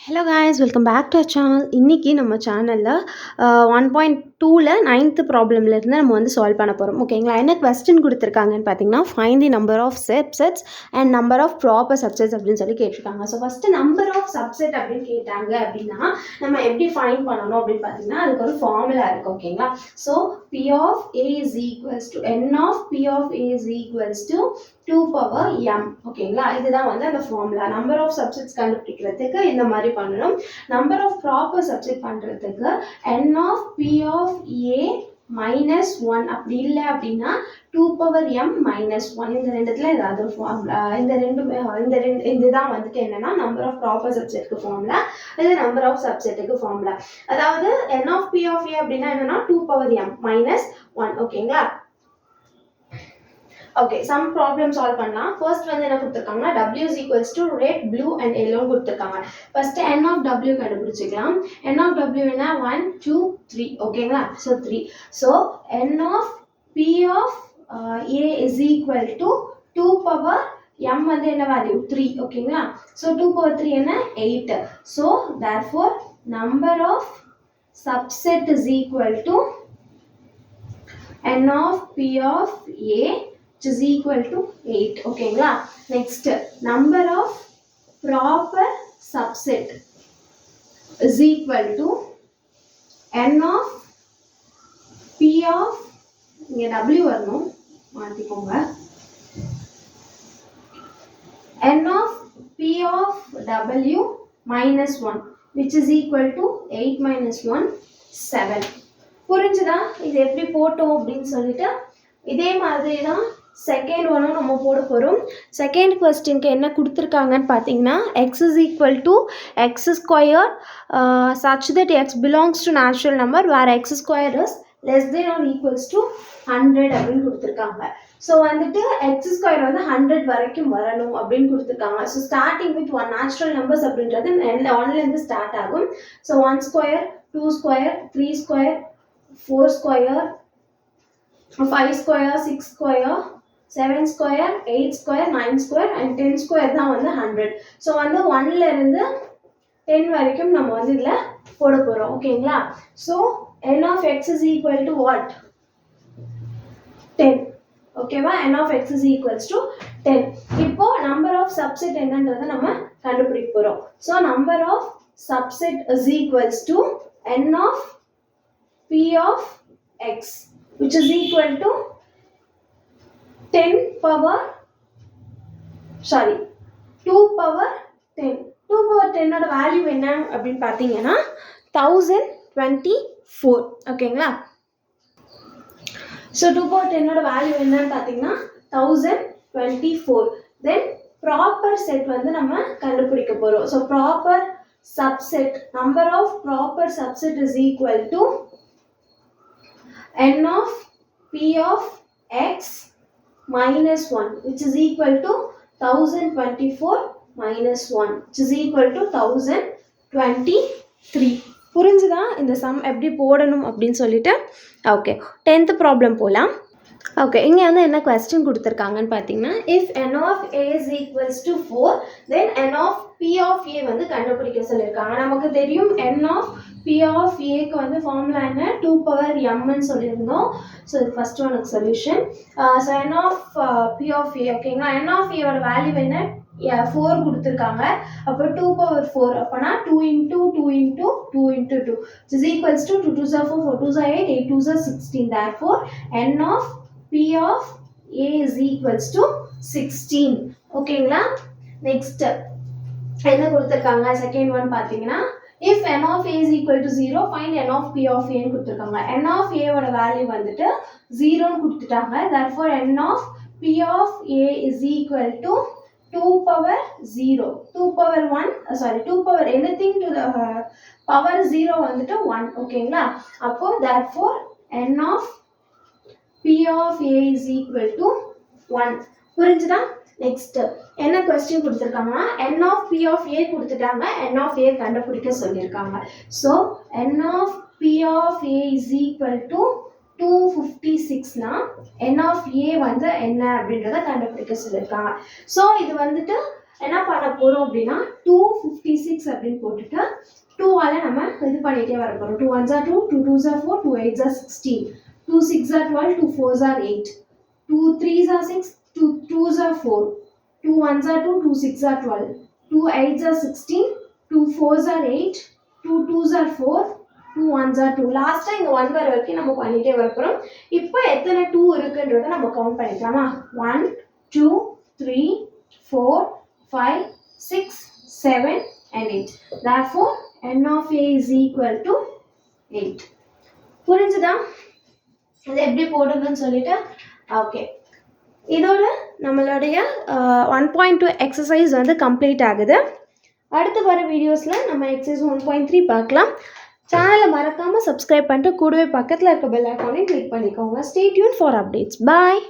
Hello guys, welcome back to our channel. இன்றைக்கி நம்ம சேனலில் 1.2ல் 9th ப்ராப்ளம்லேருந்து நம்ம வந்து சால்வ் பண்ண போகிறோம். ஓகேங்களா? என்ன கொஸ்டின் கொடுத்துருக்காங்கன்னு பார்த்தீங்கன்னா, find the number of subsets and number of proper subsets அப்படின்னு சொல்லி கேட்டிருக்காங்க. So first number of subset அப்படின்னு கேட்டாங்க அப்படின்னா நம்ம எப்படி ஃபைண்ட் பண்ணணும் அப்படின்னு பார்த்தீங்கன்னா அதுக்கு ஒரு ஃபார்முலா இருக்குது. ஓகேங்களா? So P of A is equals to N of P of A is equals to 2 power m. ஓகேங்களா? இதுதான் வந்து அந்த ஃபார்முலா. நம்பர் ஆஃப் சப்செட்ஸ் கண்டுபிடிக்கிறதுக்கு இந்த மாதிரி பண்ணணும். நம்பர் ஆஃப் ப்ராப்பர் சப்செட் பண்ணுறதுக்கு n of P of A minus 1 அப்படி இல்லை அப்படின்னா 2 power m minus 1. இந்த ரெண்டுத்துல ஏதாவது ஒரு ஃபார்முலா. இதுதான் வந்துட்டு என்னன்னா நம்பர் ஆஃப் ப்ராப்பர் சப்செட்டுக்கு ஃபார்முலா, இது நம்பர் ஆஃப் சப்செட்டுக்கு ஃபார்முலா. அதாவது n of P of A அப்படின்னா என்னன்னா 2 power m minus 1. ஓகேங்களா? ஓகே, சம் ப்ராப்ளம் சால்வ் பண்ணலாம். ஃபர்ஸ்ட் வந்து என்ன கொடுத்துருக்காங்கன்னா W is equals to red, blue and yellow கொடுத்துருக்காங்க. First n of W கண்டுபிடிச்சிக்கலாம். n of W என்ன 1 2 3. ஓகேங்களா? So 3. So n of P of A is equal to 2 power m வந்து என்ன value 3. ஓகேங்களா? ஸோ 2 power 3 என்ன 8. So therefore number of subset is equal to n of P of A which is equal to 8. ஓகேங்களா? next number of proper subset is equal to n of P of இங்க W வரணும் மாத்திக்கோங்க. n of P of W minus 1 which is equal to 8 minus 1 7. புரிஞ்சுதா? இது எப்படி போட்டோம் அப்படின்னு சொல்லிட்டு இதே மாதிரி தான் செகண்ட் ஒன்னும் நம்ம போட போகிறோம். செகண்ட் கொஸ்டினுக்கு என்ன கொடுத்துருக்காங்கன்னு பார்த்தீங்கன்னா x is equal to x square such that x belongs to natural number where x square is less than or equals to 100 அப்படின்னு கொடுத்துருக்காங்க. ஸோ வந்துட்டு x ஸ்கொயர் வந்து 100 வரைக்கும் வரணும் அப்படின்னு கொடுத்துருக்காங்க. So starting with one natural numbers அப்படின்றது ஒன்லேருந்து ஸ்டார்ட் ஆகும். So 1 square 2 square 3 square 4 square 5 square 6 square 7 square 8 square 9 square and 10 square தான் வந்து 100. ஸோ வந்து 1லேருந்து 10 வரைக்கும் நம்ம வந்து இதில் போட போகிறோம். ஓகேங்களா? So n of x is equal to what? 10. ஓகேவா? n of x is equals to 10. இப்போ நம்பர் ஆஃப் சப்செட் என்னன்றதை நம்ம கண்டுபிடிக்க போகிறோம். So number of subset is equals to n of P of x which is equal to 2 power 10. 2 power 10 ஓட value என்ன அப்படின்னு பார்த்தீங்கன்னா 1024. ஓகேங்களா? ஸோ 2 power 10 ஓட வேல்யூ என்னன்னு பார்த்தீங்கன்னா 1024. தென் ப்ராப்பர் செட் வந்து நம்ம கண்டுபிடிக்க போகிறோம். So proper subset number of proper subset is equal to n of P of x minus 1 which is equal to 1024 minus 1 which is equal to 1023. புரிஞ்சுதா இந்த சம் எப்படி போடணும் அப்படின்னு சொல்லிட்டு? ஓகே, 10th ப்ராப்ளம் போகலாம். ஓகே, இங்கே வந்து என்ன கொஸ்டின் கொடுத்துருக்காங்கன்னு பார்த்தீங்கன்னா if n of A is equals to 4 then n of P of A வந்து கண்டுபிடிக்க சொல்லியிருக்காங்க. நமக்கு தெரியும் n of P of Aக்கு வந்து ஃபார்முலா என்ன 2 power mன்னு சொல்லியிருந்தோம். ஸோ இது ஃபர்ஸ்ட் ஒனுக்கு solution. So n of P of A. ஓகேங்களா? n of A ஓட வேல்யூ என்ன 4 கொடுத்துருக்காங்க. அப்போ 2 power 4 அப்போனா 2 into 2 into 2 into 2 which is equals to 2 2s are 4 4 2s are 8 8 2s are 16. Therefore n of P of A is equals to 16. ஓகேங்களா? Next என்ன கொடுத்துருக்காங்க second one பார்த்தீங்கன்னா if n of A is equal to 0 find n of P of A ன்னு கொடுத்துருக்காங்க. n of A ஓட value வந்துட்டு 0ன்னு கொடுத்துட்டாங்க. therefore n of P of A is equal to 2 power 0 2 power 2 power anything to the power 0 வந்துட்டு 1. ஓகேங்களா? அப்போ therefore n of P of A is equal to 1. புரிஞ்சுதா? Next என்ன கொஸ்டின் கொடுத்துருக்காங்கன்னா n of P of A கொடுத்துட்டாங்க. n of A கண்டுபிடிக்க சொல்லியிருக்காங்க. So n of P of A is equal to 256னா n of A வந்து என்ன அப்படின்றத கண்டுபிடிக்க சொல்லியிருக்காங்க. ஸோ இது வந்துட்டு என்ன பண்ண போகிறோம் அப்படின்னா 256 அப்படின்னு போட்டுட்டு 2ஆல் நம்ம இது பண்ணிகிட்டே வர போகிறோம். 2 1s are 2, 2 2s are 4, 2 8s are 16, 2 6s are 12, 2 4s are 8, 2 3s are 6, 2 2s are 4, 2 1s are 2, 2 6s are 12, 2 8s are 16, 2 4s are 8, 2 2s are 4, 2 1s are 2. லாஸ்ட்டாக இந்த 1 வர வரைக்கும் நம்ம பண்ணிகிட்டே வரப்போகிறோம். இப்போ எத்தனை 2 இருக்குன்றதை நம்ம கவுண்ட் பண்ணிக்கலாமா? 1 2 3 4 5 6 7 and 8. Therefore n of a is equal to 8. புரிஞ்சுதா? இது எப்படி போடுதுன்னு சொல்லிட்டு ஓகே, இதோட நம்மளுடைய 1.2 எக்ஸசைஸ் வந்து கம்ப்ளீட் ஆகுது. அடுத்து வர வீடியோஸில் நம்ம எக்ஸசைஸ் 1.3 பார்க்கலாம். சேனலை மறக்காமல் சப்ஸ்கிரைப் பண்ணிட்டு கூடவே பக்கத்தில் இருக்க பெல் ஐக்கானையும் கிளிக் பண்ணிக்கோங்க. Stay tune for updates. Bye.